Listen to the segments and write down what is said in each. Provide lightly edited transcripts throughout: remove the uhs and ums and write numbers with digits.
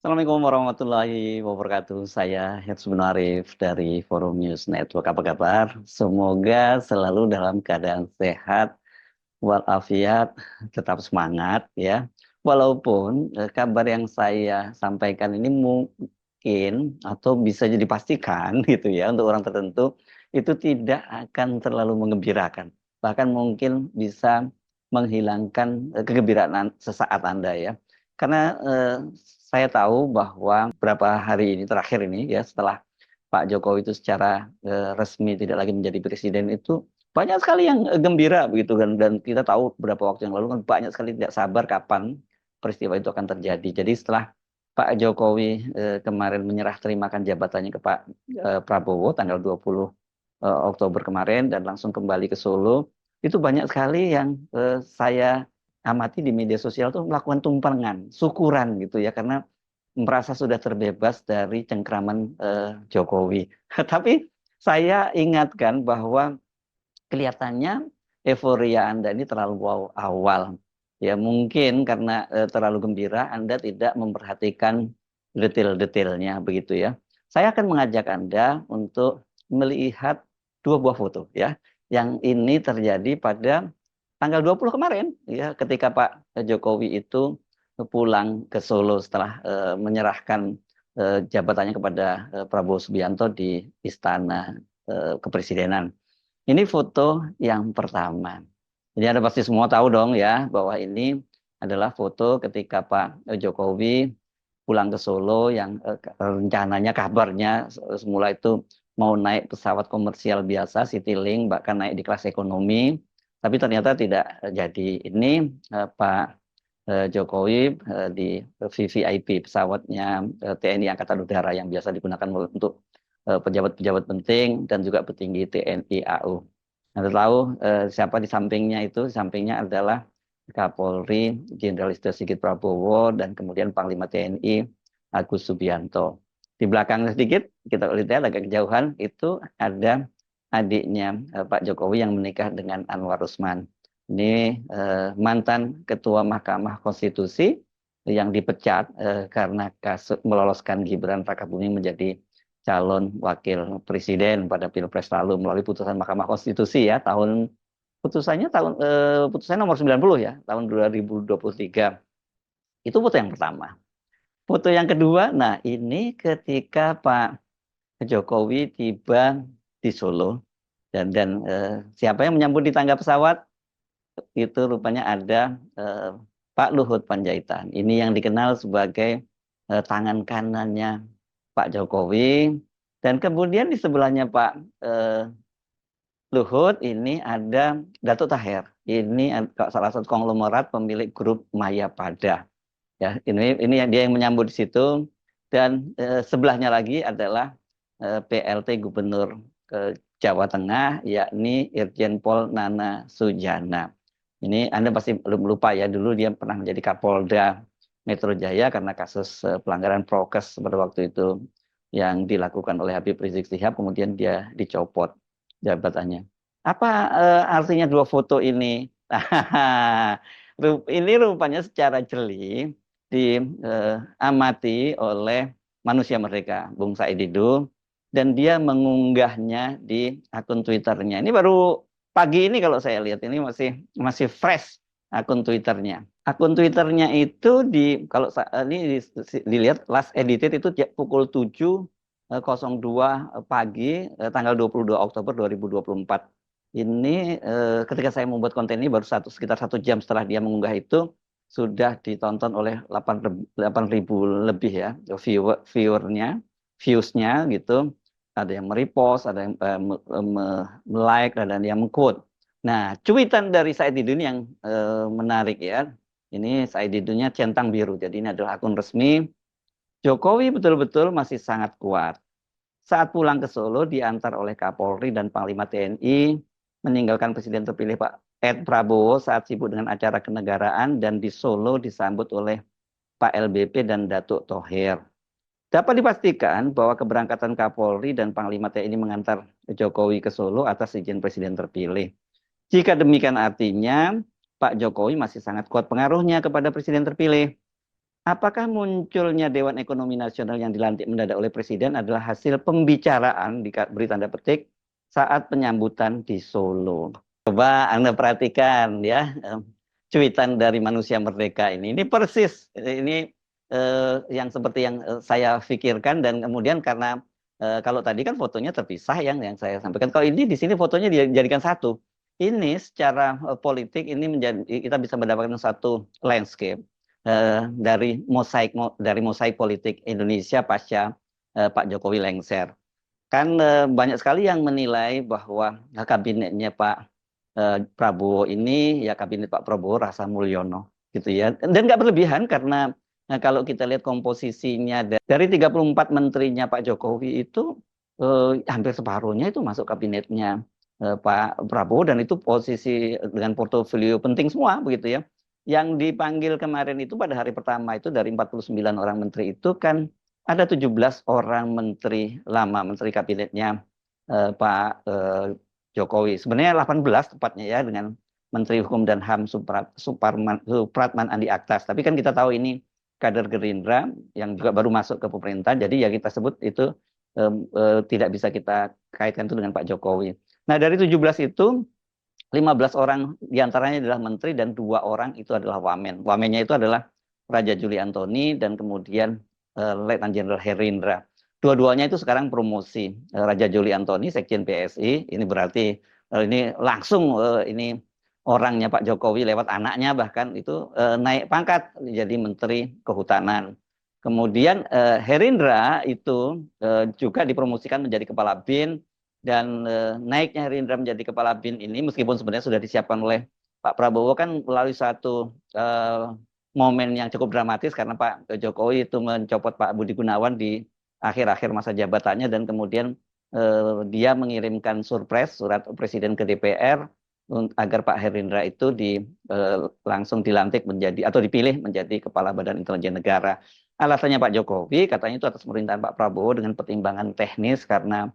Assalamualaikum warahmatullahi wabarakatuh. Saya Herzman Arif dari Forum News Network. Apa kabar? Semoga selalu dalam keadaan sehat, walafiat, tetap semangat ya. Walaupun kabar yang saya sampaikan ini mungkin atau bisa jadi pastikan gitu ya untuk orang tertentu itu tidak akan terlalu mengembirakan. Bahkan mungkin bisa menghilangkan kegembiraan sesaat Anda ya. Karena saya tahu bahwa beberapa hari ini terakhir ini ya setelah Pak Jokowi itu secara resmi tidak lagi menjadi presiden itu banyak sekali yang gembira begitu kan, dan kita tahu beberapa waktu yang lalu kan banyak sekali tidak sabar kapan peristiwa itu akan terjadi. Jadi setelah Pak Jokowi kemarin menyerah terimakan jabatannya ke Pak Prabowo tanggal 20 Oktober kemarin dan langsung kembali ke Solo, itu banyak sekali yang saya amati di media sosial tuh melakukan tumpangan, syukuran gitu ya, karena merasa sudah terbebas dari cengkraman Jokowi. Tapi saya ingatkan bahwa kelihatannya euforia Anda ini terlalu awal. Ya mungkin karena terlalu gembira Anda tidak memperhatikan detail-detailnya begitu ya. Saya akan mengajak Anda untuk melihat dua buah foto ya. Yang ini terjadi pada tanggal 20 kemarin ya, ketika Pak Jokowi itu pulang ke Solo setelah menyerahkan jabatannya kepada Prabowo Subianto di Istana Kepresidenan. Ini foto yang pertama. Jadi Anda pasti semua tahu dong ya bahwa ini adalah foto ketika Pak Jokowi pulang ke Solo yang rencananya kabarnya semula itu mau naik pesawat komersial biasa Citylink, bahkan naik di kelas ekonomi, tapi ternyata tidak jadi. Ini Pak Jokowi di VVIP pesawatnya TNI Angkatan Udara yang biasa digunakan untuk pejabat-pejabat penting dan juga petinggi TNI AU. Anda tahu siapa di sampingnya itu? Di sampingnya adalah Kapolri Jenderal Istio Sigit Prabowo dan kemudian Panglima TNI Agus Subianto. Di belakang sedikit kita lihat agak kejauhan itu ada adiknya Pak Jokowi yang menikah dengan Anwar Usman. Ini mantan Ketua Mahkamah Konstitusi yang dipecat karena kasus meloloskan Gibran Rakabuming menjadi calon wakil presiden pada Pilpres lalu melalui putusan Mahkamah Konstitusi ya putusannya nomor 90 ya tahun 2023. Itu foto yang pertama. Foto yang kedua, nah ini ketika Pak Jokowi tiba di Solo dan siapa yang menyambut di tangga pesawat? Itu rupanya ada Pak Luhut Panjaitan. Ini yang dikenal sebagai tangan kanannya Pak Jokowi. Dan kemudian di sebelahnya Pak Luhut ini ada Datuk Taher. Ini salah satu konglomerat pemilik grup Mayapada. Ya, ini yang dia yang menyambut di situ. Dan sebelahnya lagi adalah PLT Gubernur Jawa Tengah, yakni Irjen Pol Nana Sujana. Ini Anda pasti belum lupa ya, dulu dia pernah menjadi Kapolda Metro Jaya karena kasus pelanggaran prokes pada waktu itu yang dilakukan oleh Habib Rizik Syihab, kemudian dia dicopot jabatannya. Apa artinya dua foto ini? Ini rupanya secara jeli diamati oleh manusia mereka, Bung Said Didu, dan dia mengunggahnya di akun Twitternya. Ini baru pagi ini kalau saya lihat, ini masih fresh akun Twitternya. Akun Twitternya itu kalau ini dilihat last edited itu pukul 7.02 pagi tanggal 22 Oktober 2024. Ini ketika saya membuat konten ini baru sekitar 1 jam setelah dia mengunggah itu sudah ditonton oleh 8.000 lebih ya viewsnya gitu. Ada yang merepost, ada yang like, ada yang meng-quote. Nah, cuitan dari Said Didu ini yang menarik ya. Ini Said Didunya centang biru. Jadi ini adalah akun resmi. Jokowi betul-betul masih sangat kuat. Saat pulang ke Solo diantar oleh Kapolri dan Panglima TNI, meninggalkan Presiden terpilih Pak Ed Prabowo saat sibuk dengan acara kenegaraan, dan di Solo disambut oleh Pak LBP dan Datuk Thohir. Dapat dipastikan bahwa keberangkatan Kapolri dan Panglima TNI mengantar Jokowi ke Solo atas izin Presiden terpilih. Jika demikian artinya Pak Jokowi masih sangat kuat pengaruhnya kepada Presiden terpilih. apakah munculnya Dewan Ekonomi Nasional yang dilantik mendadak oleh Presiden adalah hasil pembicaraan, beri tanda petik, saat penyambutan di Solo? Coba Anda perhatikan ya, cuitan dari Manusia Merdeka ini. Ini persis, ini yang seperti yang saya pikirkan, dan kemudian karena kalau tadi kan fotonya terpisah yang saya sampaikan. Kalau ini di sini fotonya dijadikan satu. Ini secara politik ini menjadi, kita bisa mendapatkan satu landscape dari mosaik politik Indonesia pasca Pak Jokowi lengser. Kan banyak sekali yang menilai bahwa kabinetnya Pak Prabowo ini ya kabinet Pak Prabowo rasa Mulyono gitu ya. Dan nggak berlebihan karena kalau kita lihat komposisinya dari 34 menterinya Pak Jokowi itu hampir separuhnya itu masuk kabinetnya Pak Prabowo, dan itu posisi dengan portofolio penting semua begitu ya. Yang dipanggil kemarin itu pada hari pertama itu dari 49 orang menteri itu kan ada 17 orang menteri lama, menteri kabinetnya Pak Jokowi. Sebenarnya 18 tepatnya ya, dengan Menteri Hukum dan HAM Supratman Andi Aktas. Tapi kan kita tahu ini kader Gerindra yang juga baru masuk ke pemerintah. Jadi ya kita sebut itu tidak bisa kita kaitkan itu dengan Pak Jokowi. Nah, dari 17 itu 15 orang diantaranya adalah menteri dan 2 orang itu adalah wamen. Wamennya itu adalah Raja Juli Antoni dan kemudian Letnan Jenderal Herindra. Dua-duanya itu sekarang promosi. Raja Juli Antoni, Sekjen PSI, ini berarti ini langsung ini orangnya Pak Jokowi lewat anaknya bahkan itu naik pangkat jadi Menteri Kehutanan. Kemudian Herindra itu juga dipromosikan menjadi Kepala BIN, dan naiknya Herindra menjadi Kepala BIN ini meskipun sebenarnya sudah disiapkan oleh Pak Prabowo kan melalui satu momen yang cukup dramatis karena Pak Jokowi itu mencopot Pak Budi Gunawan di akhir-akhir masa jabatannya, dan kemudian dia mengirimkan surprise surat presiden ke DPR agar Pak Herindra itu langsung dilantik menjadi atau dipilih menjadi Kepala Badan Intelijen Negara. Alasannya Pak Jokowi katanya itu atas pemerintahan Pak Prabowo dengan pertimbangan teknis karena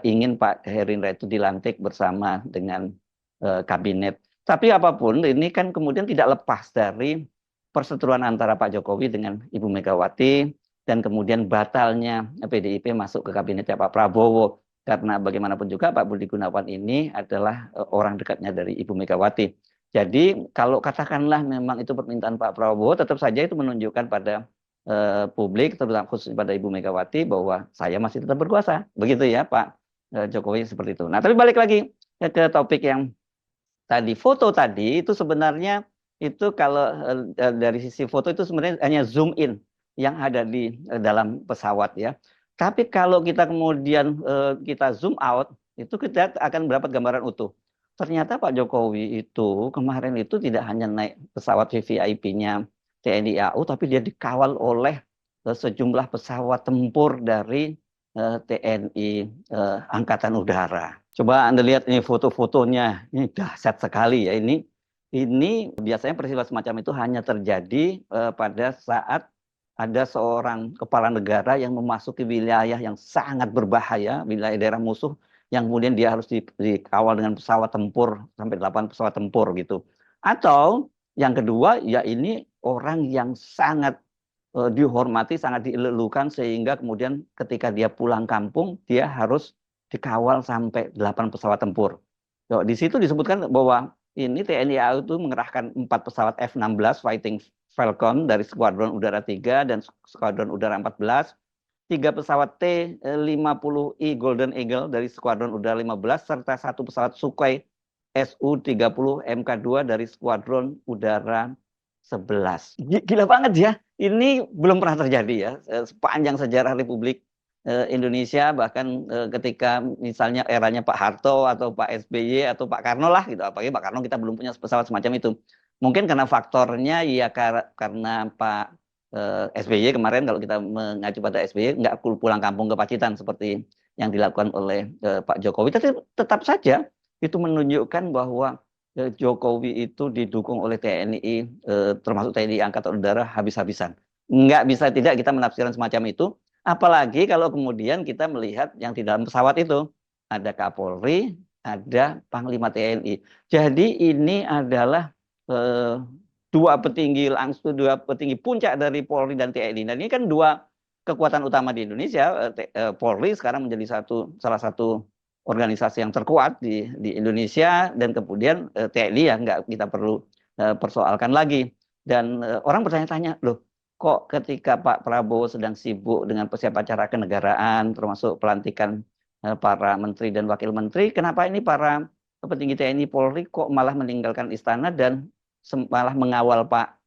ingin Pak Herindra itu dilantik bersama dengan kabinet. Tapi apapun ini kan kemudian tidak lepas dari perseteruan antara Pak Jokowi dengan Ibu Megawati, dan kemudian batalnya PDIP masuk ke kabinetnya Pak Prabowo. Karena bagaimanapun juga Pak Budi Gunawan ini adalah orang dekatnya dari Ibu Megawati. Jadi kalau katakanlah memang itu permintaan Pak Prabowo, tetap saja itu menunjukkan pada publik, terutama khususnya pada Ibu Megawati, bahwa saya masih tetap berkuasa. Begitu ya Pak Jokowi seperti itu. Nah, tapi balik lagi ke topik yang tadi, foto tadi itu sebenarnya itu kalau dari sisi foto itu sebenarnya hanya zoom in yang ada di dalam pesawat ya. Tapi kalau kita kemudian kita zoom out, itu kita akan mendapat gambaran utuh. Ternyata Pak Jokowi itu kemarin itu tidak hanya naik pesawat VVIP-nya TNI AU, tapi dia dikawal oleh sejumlah pesawat tempur dari TNI Angkatan Udara. Coba Anda lihat ini foto-fotonya, ini dahsyat sekali ya. Ini biasanya peristiwa semacam itu hanya terjadi pada saat ada seorang kepala negara yang memasuki wilayah yang sangat berbahaya, wilayah daerah musuh, yang kemudian dia harus dikawal dengan pesawat tempur, sampai 8 pesawat tempur gitu. Atau yang kedua, ya ini orang yang sangat dihormati, sangat dielelukan, sehingga kemudian ketika dia pulang kampung, dia harus dikawal sampai 8 pesawat tempur. Di situ disebutkan bahwa ini TNI AU itu mengerahkan 4 pesawat F-16 Fighting Falcon dari Skuadron Udara 3 dan Skuadron Udara 14, 3 pesawat T-50I Golden Eagle dari Skuadron Udara 15, serta 1 pesawat Sukhoi Su-30 Mk2 dari Skuadron Udara 11. Gila banget ya. Ini belum pernah terjadi ya sepanjang sejarah Republik Indonesia, bahkan ketika misalnya eranya Pak Harto atau Pak SBY atau Pak Karno lah gitu. Apalagi Pak Karno kita belum punya pesawat semacam itu. Mungkin karena faktornya ya karena Pak SBY kemarin, kalau kita mengacu pada SBY, nggak pulang kampung ke Pacitan seperti yang dilakukan oleh Pak Jokowi. Tapi tetap saja itu menunjukkan bahwa Jokowi itu didukung oleh TNI, termasuk TNI Angkatan Udara habis-habisan. Nggak bisa tidak kita menafsirkan semacam itu, apalagi kalau kemudian kita melihat yang di dalam pesawat itu ada Kapolri, ada Panglima TNI. Jadi ini adalah dua petinggi langsung, dua petinggi puncak dari Polri dan TNI. Dan ini kan dua kekuatan utama di Indonesia. Polri sekarang menjadi salah satu organisasi yang terkuat di Indonesia, dan kemudian TNI ya nggak kita perlu persoalkan lagi. Dan orang bertanya-tanya, loh, kok ketika Pak Prabowo sedang sibuk dengan persiapan acara kenegaraan, termasuk pelantikan para menteri dan wakil menteri, kenapa ini para petinggi TNI Polri kok malah meninggalkan istana dan malah mengawal Pak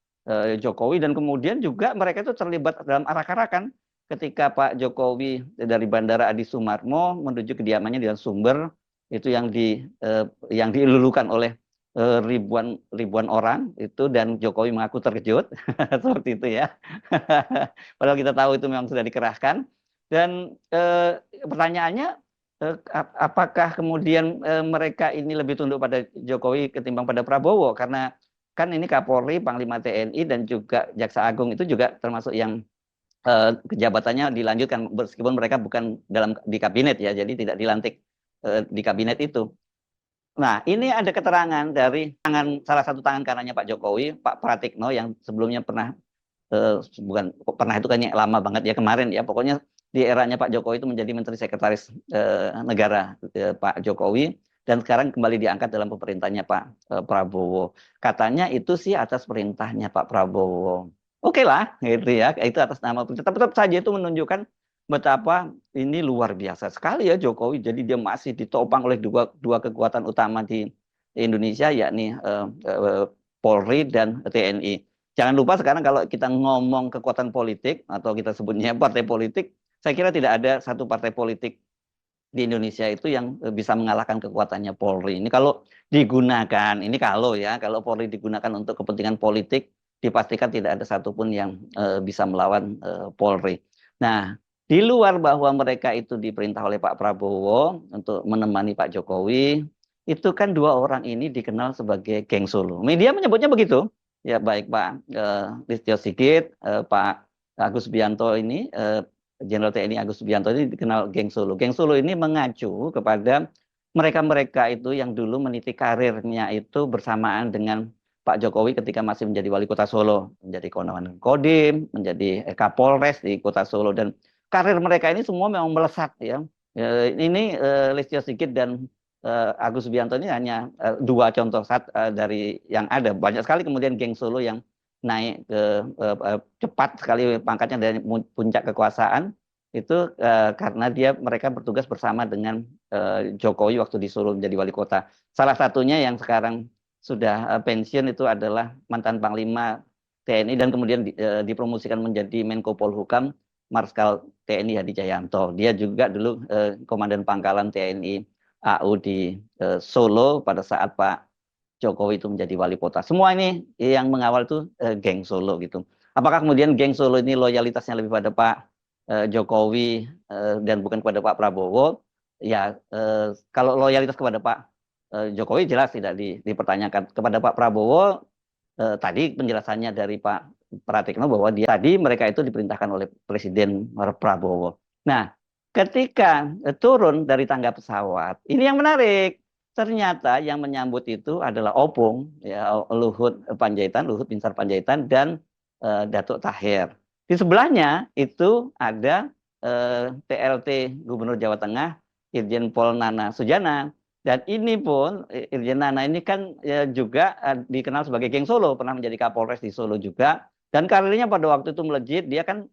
Jokowi, dan kemudian juga mereka itu terlibat dalam arak-arakan ketika Pak Jokowi dari Bandara Adi Sumarmo menuju kediamannya di Sumber, itu yang dilulukan oleh ribuan orang itu, dan Jokowi mengaku terkejut seperti itu ya. Padahal kita tahu itu memang sudah dikerahkan. Dan pertanyaannya, apakah kemudian mereka ini lebih tunduk pada Jokowi ketimbang pada Prabowo? Karena kan ini Kapolri, Panglima TNI, dan juga Jaksa Agung itu juga termasuk yang jabatannya dilanjutkan meskipun mereka bukan di kabinet ya, jadi tidak dilantik di kabinet itu. Nah, ini ada keterangan dari salah satu tangan kanannya Pak Jokowi, Pak Pratikno, yang sebelumnya pernah bukan pernah itu kayaknya lama banget ya, kemarin ya, pokoknya di eranya Pak Jokowi itu menjadi Menteri Sekretaris Negara Pak Jokowi, dan sekarang kembali diangkat dalam pemerintahnya Pak Prabowo. Katanya itu sih atas perintahnya Pak Prabowo. Oke lah, gitu ya, itu atas nama perintah. Tetap saja itu menunjukkan betapa ini luar biasa sekali ya Jokowi. Jadi dia masih ditopang oleh dua kekuatan utama di Indonesia, yakni Polri dan TNI. Jangan lupa sekarang kalau kita ngomong kekuatan politik atau kita sebutnya partai politik, saya kira tidak ada satu partai politik di Indonesia itu yang bisa mengalahkan kekuatannya Polri. Ini kalau digunakan, ini kalau Polri digunakan untuk kepentingan politik, dipastikan tidak ada satupun yang bisa melawan Polri. Nah, di luar bahwa mereka itu diperintah oleh Pak Prabowo untuk menemani Pak Jokowi, itu kan dua orang ini dikenal sebagai geng Solo. Media menyebutnya begitu. Ya, baik Pak Listio Sigit, Pak Agus Subianto ini, Jenderal TNI Agus Subianto ini dikenal geng Solo. Geng Solo ini mengacu kepada mereka-mereka itu yang dulu meniti karirnya itu bersamaan dengan Pak Jokowi ketika masih menjadi wali kota Solo, menjadi Komandan Kodim, menjadi Kapolres di kota Solo, dan karir mereka ini semua memang melesat ya. Ini Listio Sigit dan Agus Subianto ini hanya dua contoh dari yang ada. Banyak sekali kemudian geng Solo yang naik ke cepat sekali pangkatnya dari puncak kekuasaan itu karena mereka bertugas bersama dengan Jokowi waktu di Solo menjadi wali kota. Salah satunya yang sekarang sudah pensiun itu adalah mantan Panglima TNI dan kemudian dipromosikan menjadi Menko Polhukam, Marskal TNI Hadi Cahyanto. Dia juga dulu Komandan Pangkalan TNI AU di Solo pada saat Pak Jokowi itu menjadi wali kota. Semua ini yang mengawal itu geng Solo gitu. Apakah kemudian geng Solo ini loyalitasnya lebih pada Pak Jokowi dan bukan kepada Pak Prabowo? Ya, kalau loyalitas kepada Pak Jokowi jelas tidak dipertanyakan. Kepada Pak Prabowo, tadi penjelasannya dari Pak Pratikno bahwa tadi mereka itu diperintahkan oleh Presiden Prabowo. Nah, ketika turun dari tangga pesawat, ini yang menarik. Ternyata yang menyambut itu adalah Opung, ya, Luhut Binsar Panjaitan, dan Datuk Tahir. Di sebelahnya itu ada PLT Gubernur Jawa Tengah, Irjen Pol Nana Sujana. Dan ini pun Irjen Nana ini kan juga dikenal sebagai geng Solo, pernah menjadi Kapolres di Solo juga. Dan karirnya pada waktu itu melejit, dia kan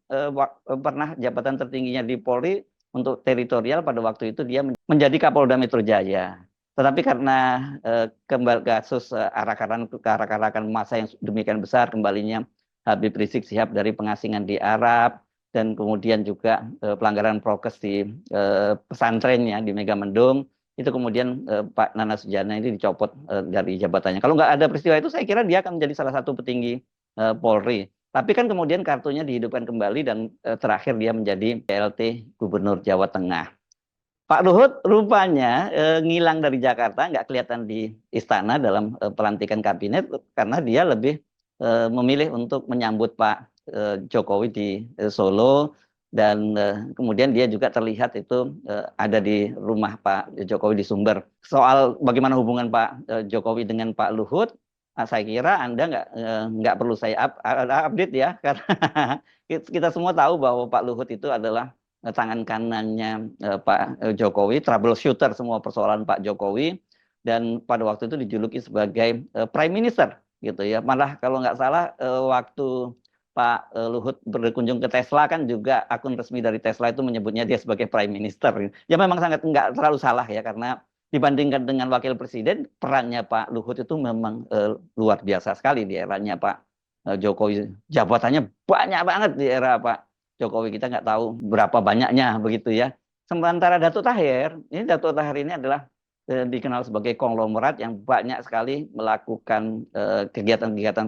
pernah jabatan tertingginya di Polri untuk teritorial, pada waktu itu dia menjadi Kapolda Metro Jaya. Tetapi karena kembali kasus arak-arakan massa yang demikian besar, kembalinya Habib Rizik Syihab dari pengasingan di Arab, dan kemudian juga pelanggaran prokes di pesantrennya di Megamendung, itu kemudian Pak Nana Sujana ini dicopot dari jabatannya. Kalau nggak ada peristiwa itu, saya kira dia akan menjadi salah satu petinggi Polri. Tapi kan kemudian kartunya dihidupkan kembali, dan terakhir dia menjadi PLT Gubernur Jawa Tengah. Pak Luhut rupanya ngilang dari Jakarta, nggak kelihatan di istana dalam pelantikan kabinet, karena dia lebih memilih untuk menyambut Pak Jokowi di Solo, dan kemudian dia juga terlihat itu ada di rumah Pak Jokowi di Sumber. Soal bagaimana hubungan Pak Jokowi dengan Pak Luhut, Saya kira Anda nggak perlu saya update ya, karena kita semua tahu bahwa Pak Luhut itu adalah tangan kanannya Pak Jokowi, troubleshooter semua persoalan Pak Jokowi, dan pada waktu itu dijuluki sebagai Prime Minister gitu ya. Malah kalau nggak salah waktu Pak Luhut berkunjung ke Tesla kan juga akun resmi dari Tesla itu menyebutnya dia sebagai Prime Minister. Ya memang sangat nggak terlalu salah ya, karena dibandingkan dengan wakil presiden, perannya Pak Luhut itu memang luar biasa sekali di eranya Pak Jokowi. Jabatannya banyak banget di era Pak Jokowi, kita nggak tahu berapa banyaknya begitu ya. Sementara Datuk Tahir, ini adalah dikenal sebagai konglomerat yang banyak sekali melakukan kegiatan-kegiatan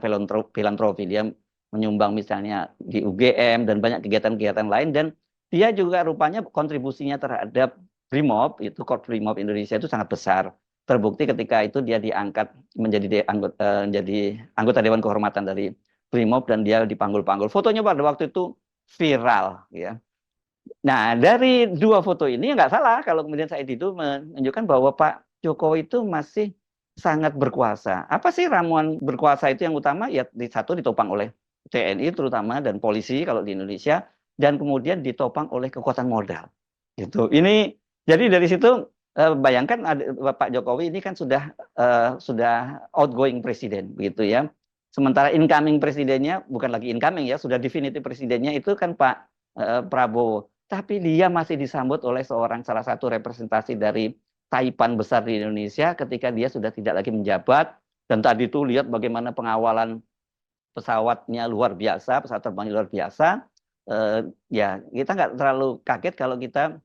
filantropi. Dia menyumbang misalnya di UGM dan banyak kegiatan-kegiatan lain, dan dia juga rupanya kontribusinya terhadap Brimob, itu Korprimob Indonesia itu sangat besar. Terbukti ketika itu dia diangkat menjadi anggota Dewan Kehormatan dari Brimob dan dia dipanggul-panggul. Fotonya pada waktu itu viral ya. Nah, dari dua foto ini nggak salah kalau kemudian Said itu menunjukkan bahwa Pak Jokowi itu masih sangat berkuasa. Apa sih ramuan berkuasa itu? Yang utama ya satu ditopang oleh TNI terutama dan polisi kalau di Indonesia, dan kemudian ditopang oleh kekuatan modal. Gitu. Ini jadi dari situ bayangkan Pak Jokowi ini kan sudah outgoing presiden begitu ya. Sementara incoming presidennya bukan lagi incoming ya, sudah definitif presidennya itu kan Pak Prabowo. Tapi dia masih disambut oleh salah satu representasi dari Taipan besar di Indonesia ketika dia sudah tidak lagi menjabat. Dan tadi tuh lihat bagaimana pengawalan pesawatnya luar biasa, pesawat terbangnya luar biasa. Ya kita nggak terlalu kaget kalau kita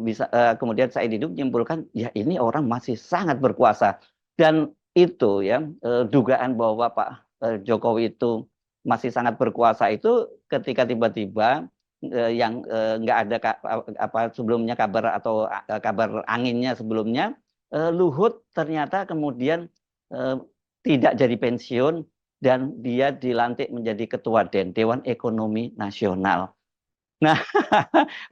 bisa kemudian Said Didu menyimpulkan ya ini orang masih sangat berkuasa. Dan itu ya dugaan bahwa Pak Jokowi itu masih sangat berkuasa itu ketika tiba-tiba yang nggak ada apa sebelumnya kabar atau kabar anginnya sebelumnya, Luhut ternyata kemudian eh, tidak jadi pensiun dan dia dilantik menjadi ketua Dewan Ekonomi Nasional. Nah,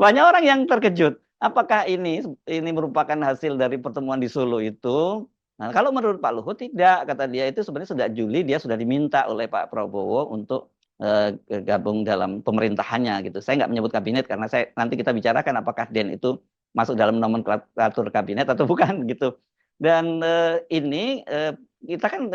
banyak orang yang terkejut. Apakah ini merupakan hasil dari pertemuan di Solo itu? Nah, kalau menurut Pak Luhut tidak, kata dia itu sebenarnya sudah Juli dia sudah diminta oleh Pak Prabowo untuk gabung dalam pemerintahannya gitu. Saya nggak menyebut kabinet karena nanti kita bicarakan apakah Den itu masuk dalam nomenklatur kabinet atau bukan gitu. Dan ini kita kan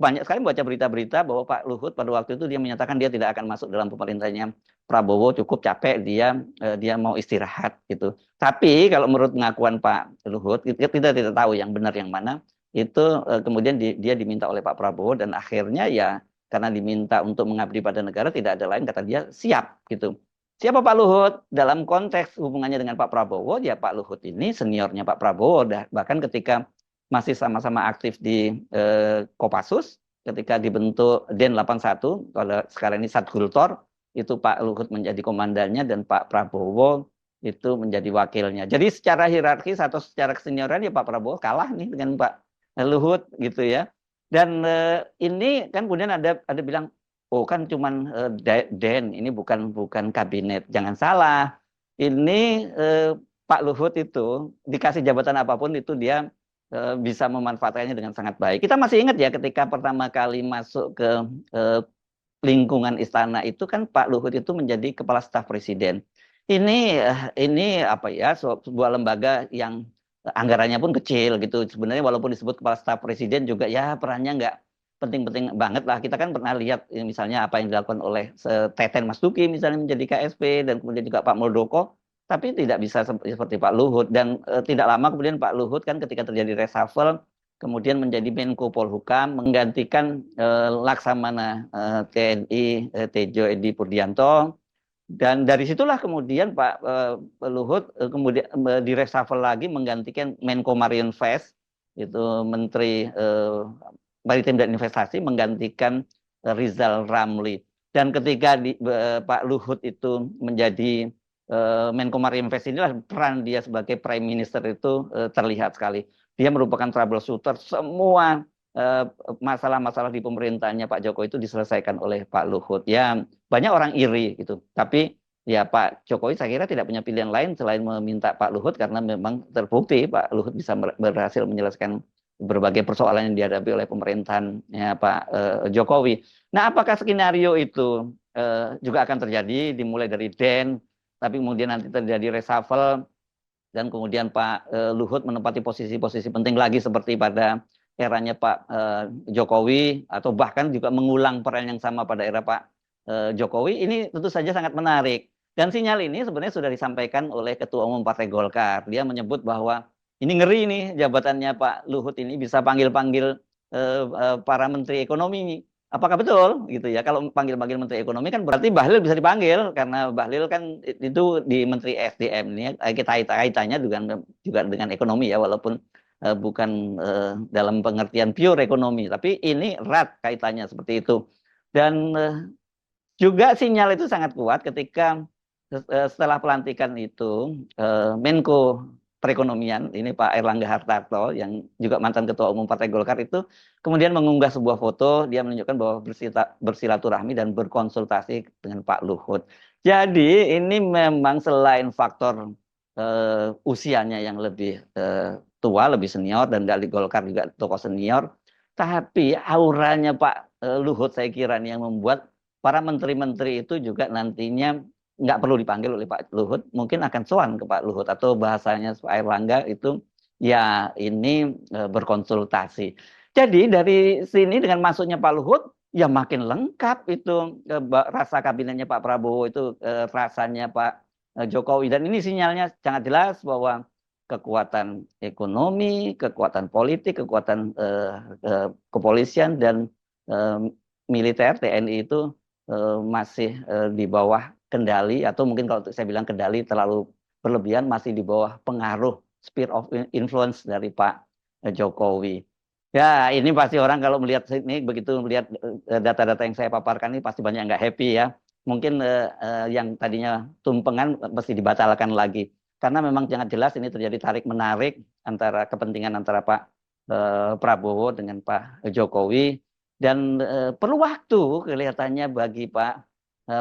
banyak sekali membaca berita-berita bahwa Pak Luhut pada waktu itu dia menyatakan dia tidak akan masuk dalam pemerintahannya Prabowo, cukup capek dia mau istirahat gitu. Tapi kalau menurut pengakuan Pak Luhut, kita tidak tahu yang benar yang mana. Itu kemudian dia diminta oleh Pak Prabowo dan akhirnya ya karena diminta untuk mengabdi pada negara tidak ada lain kata dia siap gitu. Siapa Pak Luhut? Dalam konteks hubungannya dengan Pak Prabowo, ya Pak Luhut ini seniornya Pak Prabowo. Bahkan ketika masih sama-sama aktif di Kopassus, ketika dibentuk Den 81, kalau sekarang ini Satgultor, itu Pak Luhut menjadi komandannya dan Pak Prabowo itu menjadi wakilnya. Jadi secara hierarkis atau secara kesenioran ya Pak Prabowo kalah nih dengan Pak Luhut gitu ya. Dan ini kan kemudian ada bilang, oh kan cuman Den, ini bukan kabinet. Jangan salah, ini Pak Luhut itu dikasih jabatan apapun itu dia bisa memanfaatkannya dengan sangat baik. Kita masih ingat ya ketika pertama kali masuk ke lingkungan istana itu kan Pak Luhut itu menjadi kepala staf presiden. Ini apa ya sebuah lembaga yang anggarannya pun kecil gitu. Sebenarnya walaupun disebut kepala staf presiden juga ya perannya nggak penting-penting banget lah. Kita kan pernah lihat misalnya apa yang dilakukan oleh Teten Mas Duki misalnya menjadi KSP dan kemudian juga Pak Muldoko, tapi tidak bisa seperti Pak Luhut. Dan tidak lama kemudian Pak Luhut kan ketika terjadi reshuffle kemudian menjadi Menko Polhukam menggantikan Laksamana TNI Tejo Edi Purdianto. Dan dari situlah kemudian Pak Luhut kemudian direshuffle lagi menggantikan Menko Marinvest, itu Menteri Maritim dan Investasi, menggantikan Rizal Ramli. Dan ketika Pak Luhut itu menjadi Menko Marinvest, inilah peran dia sebagai Prime Minister itu terlihat sekali. Dia merupakan troubleshooter, semua masalah-masalah di pemerintahannya Pak Jokowi itu diselesaikan oleh Pak Luhut. Ya banyak orang iri gitu. Tapi ya Pak Jokowi saya kira tidak punya pilihan lain selain meminta Pak Luhut karena memang terbukti Pak Luhut bisa berhasil menyelesaikan berbagai persoalan yang dihadapi oleh pemerintahan ya, Pak Jokowi. Nah, apakah skenario itu juga akan terjadi dimulai dari Den, tapi kemudian nanti terjadi reshuffle dan kemudian Pak Luhut menempati posisi-posisi penting lagi seperti pada eranya Pak Jokowi atau bahkan juga mengulang peran yang sama pada era Pak Jokowi, ini tentu saja sangat menarik. Dan sinyal ini sebenarnya sudah disampaikan oleh Ketua Umum Partai Golkar. Dia menyebut bahwa ini ngeri nih jabatannya Pak Luhut ini bisa panggil-panggil para menteri ekonomi. Apakah betul gitu ya? Kalau panggil-panggil Menteri Ekonomi kan berarti Bahlil bisa dipanggil karena Bahlil kan itu di Menteri SDM ini kita kaitannya juga dengan ekonomi ya, walaupun bukan dalam pengertian pure ekonomi, tapi ini erat kaitannya seperti itu. Dan juga sinyal itu sangat kuat ketika setelah pelantikan itu Menko Perekonomian ini Pak Erlangga Hartarto yang juga mantan Ketua Umum Partai Golkar itu kemudian mengunggah sebuah foto, dia menunjukkan bahwa bersilaturahmi dan berkonsultasi dengan Pak Luhut. Jadi ini memang selain faktor usianya yang lebih tua, lebih senior dan dari Golkar juga tokoh senior, tapi auranya Pak Luhut saya kira ini yang membuat para menteri-menteri itu juga nantinya nggak perlu dipanggil oleh Pak Luhut, mungkin akan sowan ke Pak Luhut atau bahasanya Pak Erlangga itu ya ini berkonsultasi. Jadi dari sini dengan masuknya Pak Luhut ya makin lengkap itu rasa kabinetnya Pak Prabowo itu rasanya Pak Jokowi, dan ini sinyalnya sangat jelas bahwa kekuatan ekonomi, kekuatan politik, kekuatan kepolisian dan militer TNI itu masih di bawah kendali, atau mungkin kalau saya bilang kendali terlalu berlebihan, masih di bawah pengaruh sphere of influence dari Pak Jokowi. Ya, ini pasti orang kalau melihat ini, begitu melihat data-data yang saya paparkan ini pasti banyak yang nggak happy ya. Mungkin yang tadinya tumpengan mesti dibatalkan lagi. Karena memang sangat jelas ini terjadi tarik-menarik antara kepentingan antara Pak Prabowo dengan Pak Jokowi. Dan perlu waktu kelihatannya bagi Pak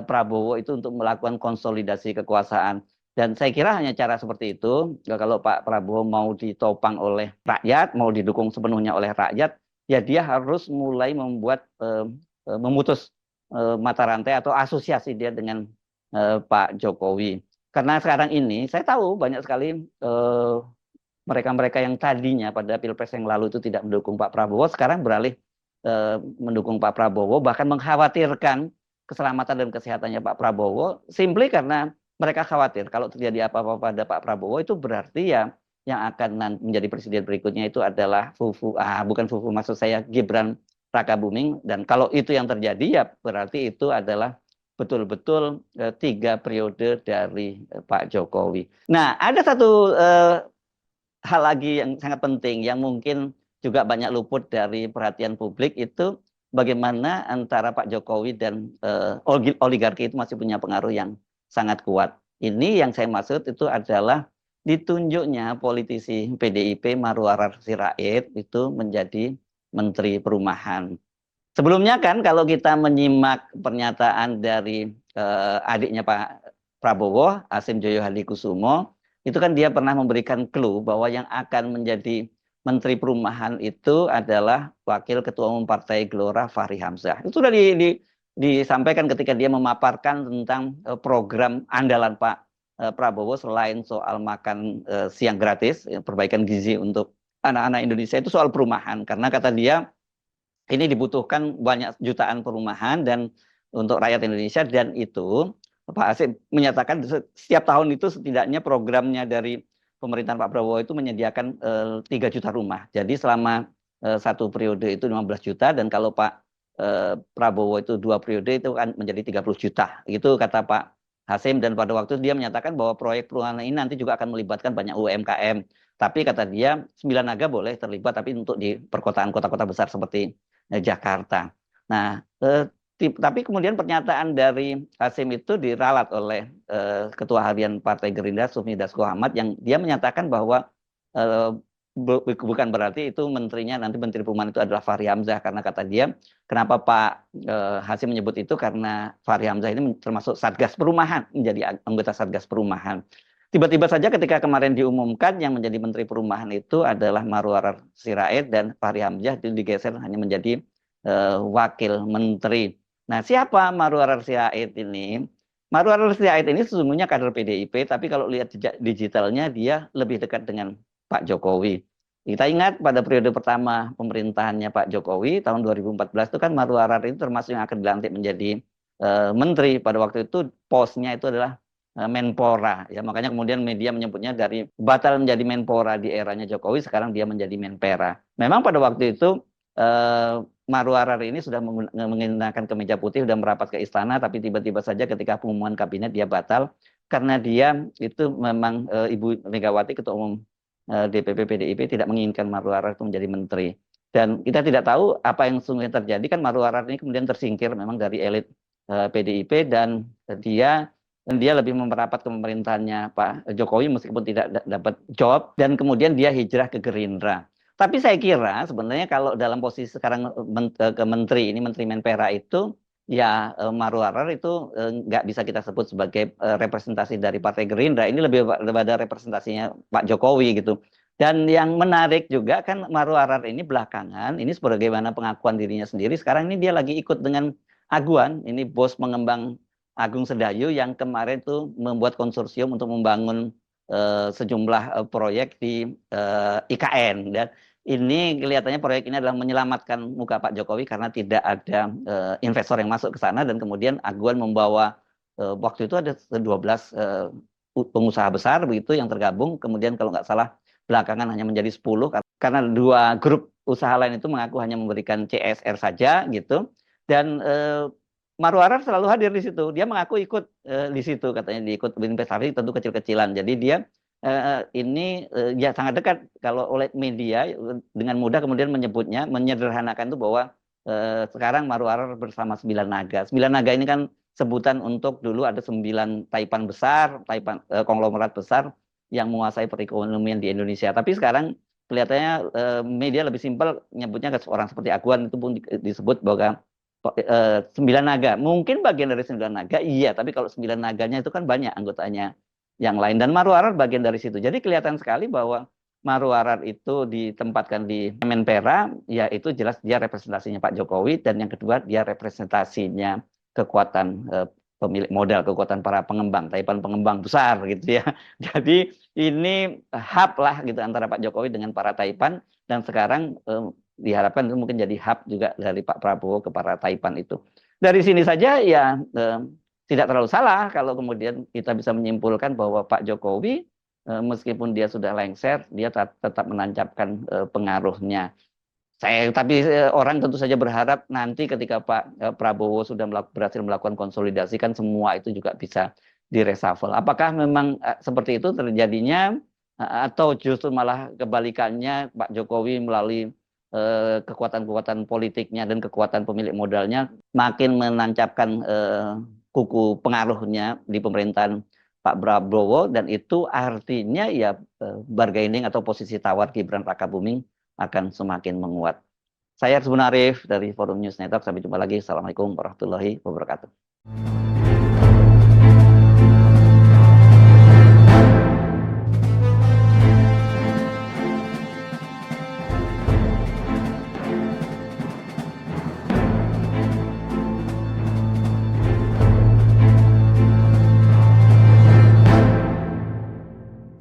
Prabowo itu untuk melakukan konsolidasi kekuasaan. Dan saya kira hanya cara seperti itu, kalau Pak Prabowo mau ditopang oleh rakyat, mau didukung sepenuhnya oleh rakyat, ya dia harus mulai membuat, memutus mata rantai atau asosiasi dia dengan Pak Jokowi. Karena sekarang ini saya tahu banyak sekali mereka-mereka yang tadinya pada Pilpres yang lalu itu tidak mendukung Pak Prabowo, sekarang beralih mendukung Pak Prabowo, bahkan mengkhawatirkan keselamatan dan kesehatannya Pak Prabowo, simply karena mereka khawatir kalau terjadi apa-apa pada Pak Prabowo itu berarti ya yang akan menjadi presiden berikutnya itu adalah bukan Fufu, maksud saya Gibran Rakabuming, dan kalau itu yang terjadi ya berarti itu adalah betul-betul 3 periode dari Pak Jokowi. Nah, ada satu hal lagi yang sangat penting yang mungkin juga banyak luput dari perhatian publik, itu bagaimana antara Pak Jokowi dan oligarki itu masih punya pengaruh yang sangat kuat. Ini yang saya maksud itu adalah ditunjuknya politisi PDIP Marwarar Sirait itu menjadi Menteri Perumahan. Sebelumnya kan kalau kita menyimak pernyataan dari adiknya Pak Prabowo, Hasim Joyo Hadikusumo, itu kan dia pernah memberikan clue bahwa yang akan menjadi Menteri Perumahan itu adalah Wakil Ketua Umum Partai Gelora Fahri Hamzah. Itu sudah disampaikan ketika dia memaparkan tentang program andalan Pak Prabowo selain soal makan siang gratis, perbaikan gizi untuk anak-anak Indonesia, itu soal perumahan. Karena kata dia ini dibutuhkan banyak jutaan perumahan dan untuk rakyat Indonesia, dan itu Pak Hasim menyatakan setiap tahun itu setidaknya programnya dari pemerintahan Pak Prabowo itu menyediakan 3 juta rumah. Jadi selama satu periode itu 15 juta, dan kalau Pak Prabowo itu 2 periode itu kan menjadi 30 juta. Itu kata Pak Hasim, dan pada waktu itu dia menyatakan bahwa proyek perumahan ini nanti juga akan melibatkan banyak UMKM. Tapi kata dia 9 naga boleh terlibat, tapi untuk di perkotaan kota-kota besar seperti Jakarta. Nah, tapi kemudian pernyataan dari Hasim itu diralat oleh Ketua Harian Partai Gerindra Sufmi Dasko Ahmad, yang dia menyatakan bahwa bukan berarti itu menterinya nanti Menteri Perumahan itu adalah Fahri Hamzah, karena kata dia kenapa Pak Hasim menyebut itu karena Fahri Hamzah ini termasuk Satgas Perumahan, menjadi anggota Satgas Perumahan. Tiba-tiba saja ketika kemarin diumumkan yang menjadi Menteri Perumahan itu adalah Marwarar Sirait dan Fahri Hamzah itu digeser hanya menjadi wakil menteri. Nah, siapa Marwarar Sirait ini? Marwarar Sirait ini sesungguhnya kader PDIP, tapi kalau lihat jejak digitalnya dia lebih dekat dengan Pak Jokowi. Kita ingat pada periode pertama pemerintahannya Pak Jokowi tahun 2014 itu kan Marwarar itu termasuk yang akan dilantik menjadi menteri. Pada waktu itu posnya itu adalah Menpora ya, makanya kemudian media menyebutnya dari batal menjadi Menpora di eranya Jokowi, sekarang dia menjadi Menpera. Memang pada waktu itu Marwarar ini sudah mengenakan kemeja putih, sudah merapat ke istana, tapi tiba-tiba saja ketika pengumuman kabinet dia batal karena dia itu memang Ibu Megawati Ketua Umum DPP PDIP tidak menginginkan Marwarar itu menjadi menteri. Dan kita tidak tahu apa yang sungguhnya terjadi, kan Marwarar ini kemudian tersingkir memang dari elit PDIP dan dia lebih merapat ke pemerintahannya Pak Jokowi meskipun tidak dapat job, dan kemudian dia hijrah ke Gerindra. Tapi saya kira sebenarnya kalau dalam posisi sekarang ke menteri ini, Menteri Menpera itu ya Marwarar itu nggak bisa kita sebut sebagai representasi dari Partai Gerindra. Ini lebih pada representasinya Pak Jokowi gitu. Dan yang menarik juga kan Marwarar ini belakangan ini sebagaimana pengakuan dirinya sendiri, sekarang ini dia lagi ikut dengan Aguan, ini bos pengembang Agung Sedayu yang kemarin tuh membuat konsorsium untuk membangun sejumlah proyek di IKN, dan ini kelihatannya proyek ini adalah menyelamatkan muka Pak Jokowi karena tidak ada investor yang masuk ke sana, dan kemudian Aguan membawa waktu itu ada 12 pengusaha besar begitu yang tergabung, kemudian kalau nggak salah belakangan hanya menjadi 10 karena dua grup usaha lain itu mengaku hanya memberikan CSR saja gitu. Dan Marwarar selalu hadir di situ. Dia mengaku ikut di situ, katanya diikut investasi tentu kecil-kecilan. Jadi dia ini ya sangat dekat kalau oleh media dengan mudah kemudian menyebutnya, menyederhanakan itu bahwa sekarang Marwarar bersama Sembilan Naga. Sembilan Naga ini kan sebutan untuk dulu ada 9 taipan besar, taipan konglomerat besar yang menguasai perekonomian di Indonesia. Tapi sekarang kelihatannya media lebih simpel nyebutnya ke orang seperti Aguan, itu pun disebut bahwa 9 naga. Mungkin bagian dari 9 naga, iya. Tapi kalau 9 naganya itu kan banyak anggotanya yang lain. Dan Marwarar bagian dari situ. Jadi kelihatan sekali bahwa Marwarar itu ditempatkan di Menpera, ya itu jelas dia representasinya Pak Jokowi. Dan yang kedua dia representasinya kekuatan pemilik modal, kekuatan para pengembang, taipan pengembang besar gitu ya. Jadi ini hub lah gitu antara Pak Jokowi dengan para taipan. Dan sekarang diharapkan itu mungkin jadi hub juga dari Pak Prabowo ke para taipan itu. Dari sini saja ya tidak terlalu salah kalau kemudian kita bisa menyimpulkan bahwa Pak Jokowi meskipun dia sudah lengser, dia tetap menancapkan pengaruhnya. Tapi orang tentu saja berharap nanti ketika Pak Prabowo sudah berhasil melakukan konsolidasi, kan semua itu juga bisa direshuffle. Apakah memang seperti itu terjadinya, atau justru malah kebalikannya, Pak Jokowi melalui kekuatan-kekuatan politiknya dan kekuatan pemilik modalnya makin menancapkan kuku pengaruhnya di pemerintahan Pak Prabowo, dan itu artinya ya bargaining atau posisi tawar Gibran Rakabuming akan semakin menguat. Saya Arsbun Arif dari Forum News Network. Sampai jumpa lagi. Assalamualaikum warahmatullahi wabarakatuh.